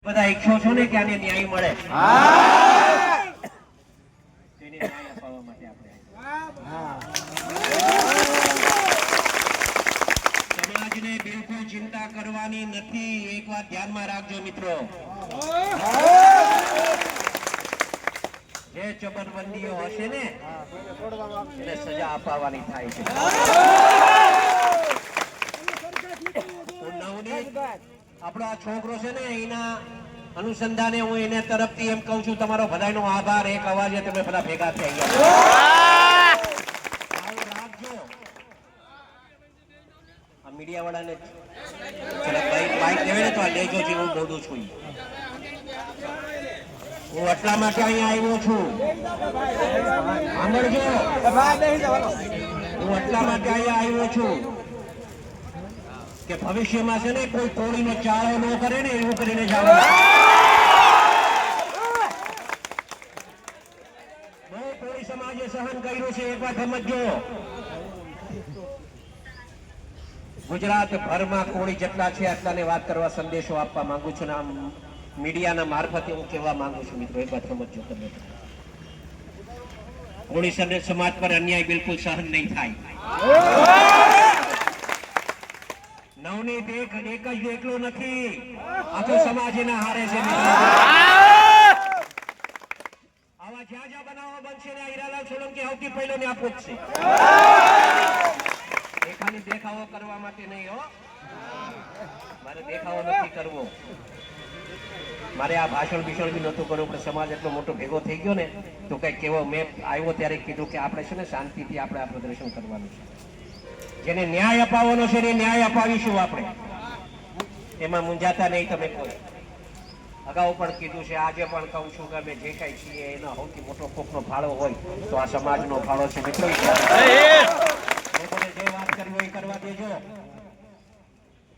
બધા ઈચ્છો છો ને કે આને ન્યાય મળે. તેને ન્યાય અપાવવા માટે આપણે સમાજને બિલકુલ ચિંતા કરવાની નથી. એક વાત ધ્યાનમાં રાખજો મિત્રો, જે ચબરબંધીઓ હશે ને એને સજા અપાવવાની થાય છે. આપણો આ છોકરો છે ને એના અનુસંધાને હું એને તરફથી એમ કહું છું, તમારો બધાનો આભાર. એક અવાજે તમે બધા ભેગા થઈ ગયા. રાખજો આ મીડિયા વાળાને બાઈક લેવે ને તો આ લેજો જે હું બોલું છું. હું એટલા માટે અહીંયા આવ્યો છું, સાંભળજો. હું એટલા માટે અહીંયા આવ્યો છું કે ભવિષ્યમાં છે ને કોઈ કોળીનો ચાળો ન કરે ને એવું કરીને જવાનું. બહુ કોળી સમાજે સહન કર્યું છે, એક વાત સમજો. ગુજરાત ભરમાં કોળી જેટલા છે આટલાને વાત કરવા સંદેશો આપવા માંગુ છું. આમ મીડિયાના મારફતે હું કહેવા માંગુ છું મિત્રો, એક વાત સમજો તમે. કોળી સમાજ પર અન્યાય બિલકુલ સહન નહીં થાય. નવનીત એક જ એકલો નથી, આખો સમાજ એના હારે છે. આવા જ્યાં જ્યાં બનાવો બનશે ને હીરાલાલ સોલંકી સૌથી પહેલો ને આપો જ છે. એ ખાલી દેખાવો કરવા માટે નહીં હો, મારે દેખાવો નથી કરવો. મારે આ ભાષણ ભીષણ બી નહોતું કરવું, પણ સમાજ એટલો મોટો ભેગો થઈ ગયો ને તો કઈ કેવો મેં આવ્યો ત્યારે કીધું કે આપણે છે ને શાંતિથી આપણે આ પ્રદર્શન કરવાનું છે. જેને ન્યાય અપાવવાનો છે એને ન્યાય અપાવીશું આપણે, એમાં મૂંઝાતા નહીં તમે કોઈ. અગાઉ પણ કીધું છે, આજે પણ કહું છું કે અમે જે કઈ છીએ એનો સૌથી મોટો કોકનો ફાળો હોય તો આ સમાજનો ફાળો છે મિત્રો. લોકોને જે વાત કરવી હોય કરવા દેજો.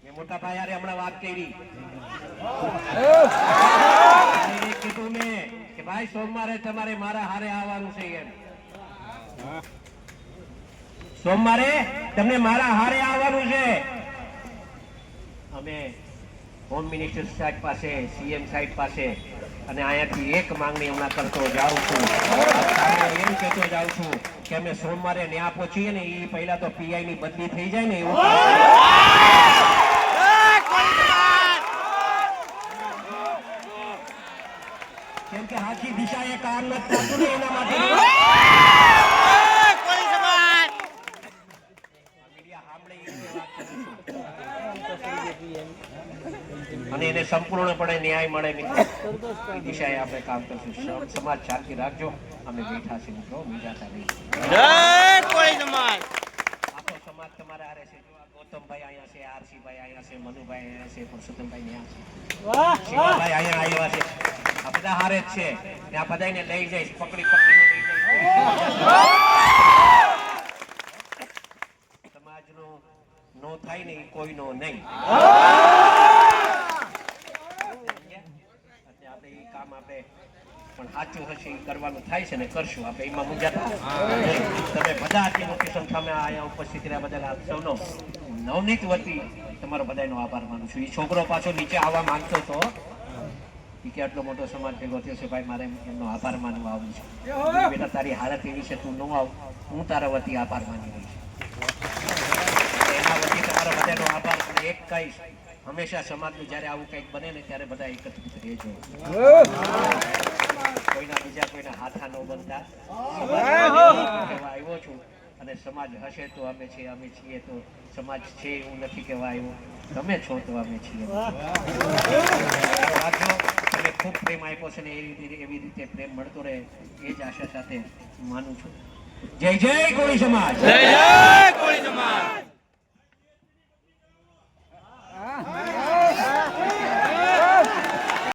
એ મોટા ભાઈ યારે હમણાં વાત કરી, કીધું મેં કે ભાઈ સોમવારે તમારે મારા હારે આવવાનું છે. એમ સોમવારે તમને મારા હારે આવવાનું છે. અમે હોમ મિનિસ્ટર સાહેબ પાસે, સીએમ સાહેબ પાસે અને અહીંયાથી એક માંગણી હમણાં કરતો જાઉં છું. એમ કહેતો જાઉં છું કે અમે સોમવારે ન્યા પહોંચીએ ને એ પહેલા તો પીઆઈ ની બદલી થઈ જાય ને એવું. કેમ કે આખી દિશા એ કામ નથી કરતું ને એના માટે. અને એને સંપૂર્ણપણે ન્યાય મળે મિત્રો, એ દિશાએ આપણે કામ કરશું. સમાજ શાંતિ રાખજો, અમે બેઠા છીએ મિત્રો, બીજાતા નહીં. આપણો સમાજ તમારે હારે છે. જો આ ગૌતમભાઈ અહીંયા છે, આરસીભાઈ અહીંયા છે, મનુભાઈ અહીંયા છે, પુરુષોત્તમભાઈ અહીંયા છે, શિવાભાઈ અહીંયા આવ્યા છે. આ બધા હારે જ છે ને આ બધાને લઈ જઈશ, પકડી પકડીને લઈ જઈશ. સમાજનો નો થાય ને એ કોઈનો નહીં. આપણે એ કામ આપણે પણ સાચું હશે એ કરવાનું થાય છે ને કરશું આપણે, એમાં મૂંઝાતા. તમે બધા આટલી મોટી સંખ્યામાં અહીંયા ઉપસ્થિત રહ્યા બદલ આપ સૌનો નવનીત વતી તમારો બધાનો આભાર માનું છું. એ છોકરો પાછો નીચે આવવા માંગતો હતો કે આટલો મોટો સમાજ ભેગો થયો છે, ભાઈ મારે એમનો આભાર માનવા આવું છે. બેટા તારી હાલત એવી છે, તું ન આવ, હું તારા વતી આભાર માની રહી છું. એના વતી તમારો બધાનો આભાર. એક કહીશ, હંમેશા સમાજનું જયારે આવું કંઈક બને ને ત્યારે બધા એકત્રિત રહેજો. કોઈના બીજા કોઈના હાથા ન બનતા. આવ્યો છું અને સમાજ હશે તો અમે છીએ, અમે છીએ તો સમાજ છે એવું નથી કહેવા આવ્યો. તમે છો તો અમે છીએ. તમે ખૂબ પ્રેમ આપ્યો છે ને એવી રીતે પ્રેમ મળતો રહે એ જ આશા સાથે માનું છું. જય જય કોળી સમાજ.